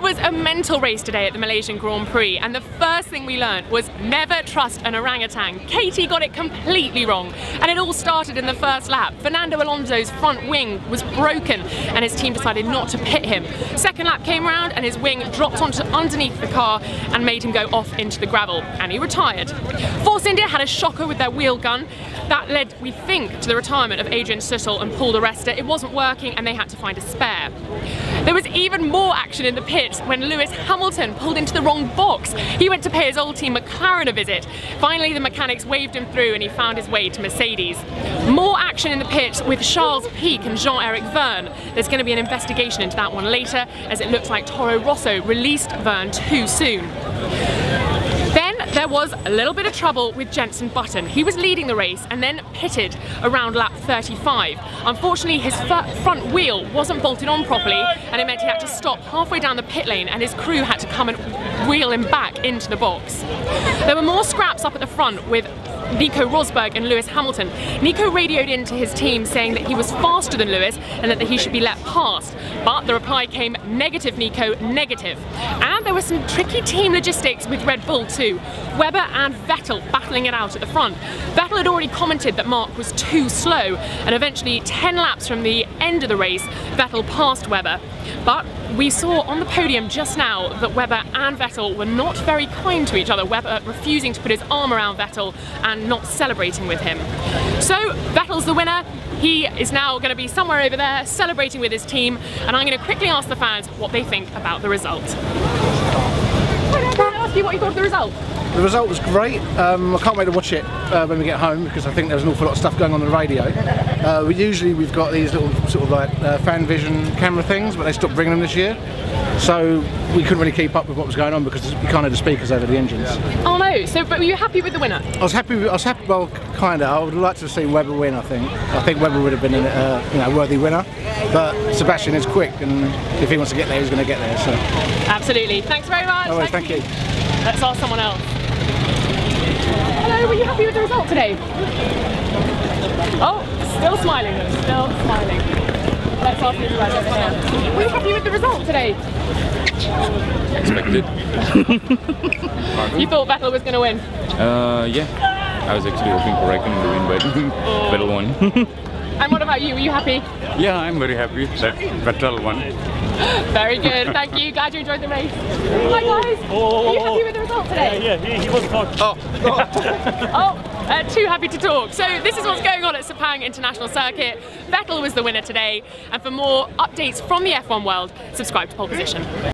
was a mental race today at the Malaysian Grand Prix, and the first thing we learned was never trust an orangutan. Katie got it completely wrong, and it all started in the first lap. Fernando Alonso's front wing was broken, and his team decided not to pit him. Second lap came around, and his wing dropped onto underneath the car and made him go off into the gravel, and he retired. Force India had a shocker with their wheel gun. That led, we think, to the retirement of Adrian Sutil and Paul di Resta. It wasn't working, and they had to find a spare. There was even more action in the pits when Lewis Hamilton pulled into the wrong box. He went to pay his old team McLaren a visit. Finally, the mechanics waved him through and he found his way to Mercedes. More action in the pits with Charles Pic and Jean-Eric Vergne. There's going to be an investigation into that one later, as it looks like Toro Rosso released Vergne too soon. Then there was a little bit of trouble with Jenson Button. He was leading the race and then pitted around lap 35. Unfortunately, his front wheel wasn't bolted on properly, and it meant he had to stop halfway down the pit lane, and his crew had to come and wheel him back into the box. There were more scraps up at the front with Nico Rosberg and Lewis Hamilton. Nico radioed into his team saying that he was faster than Lewis and that he should be let past, but the reply came negative, Nico, negative. And there was some tricky team logistics with Red Bull too. Webber and Vettel battling it out at the front. Vettel had already commented that Mark was too slow, and eventually 10 laps from the end of the race, Vettel passed Webber. But we saw on the podium just now that Webber and Vettel were not very kind to each other. Webber refusing to put his arm around Vettel and not celebrating with him. So Vettel's the winner. He is now going to be somewhere over there celebrating with his team, and I'm going to quickly ask the fans what they think about the result. Can I ask you what you thought of the result? The result was great. I can't wait to watch it when we get home, because I think there's an awful lot of stuff going on the radio. We've got these little sort of like fan vision camera things, but they stopped bringing them this year. So we couldn't really keep up with what was going on because you can't hear the speakers over the engines. Oh no, so but were you happy with the winner? I was happy, well, kinda. I would like to have seen Webber win, I think. I think Webber would have been a worthy winner. But Sebastian is quick, and if he wants to get there, he's going to get there. So. Absolutely. Thanks very much. No worries, thank you. Let's ask someone else. Hello, were you happy with the result today? Oh, still smiling though, still smiling. Let's ask you right over here. Were you happy with the result today? Expected. You thought Vettel was going to win? Yeah. I was actually hoping for Raikkonen to win, but Vettel won. And what about you? Were you happy? Yeah, I'm very happy that Vettel won. Very good, thank you. Glad you enjoyed the race. Hi guys. Are you happy with the result today? Yeah, he was talking. Too happy to talk. So this is what's going on at Sepang International Circuit. Vettel was the winner today, and for more updates from the F1 world, subscribe to Pole Position.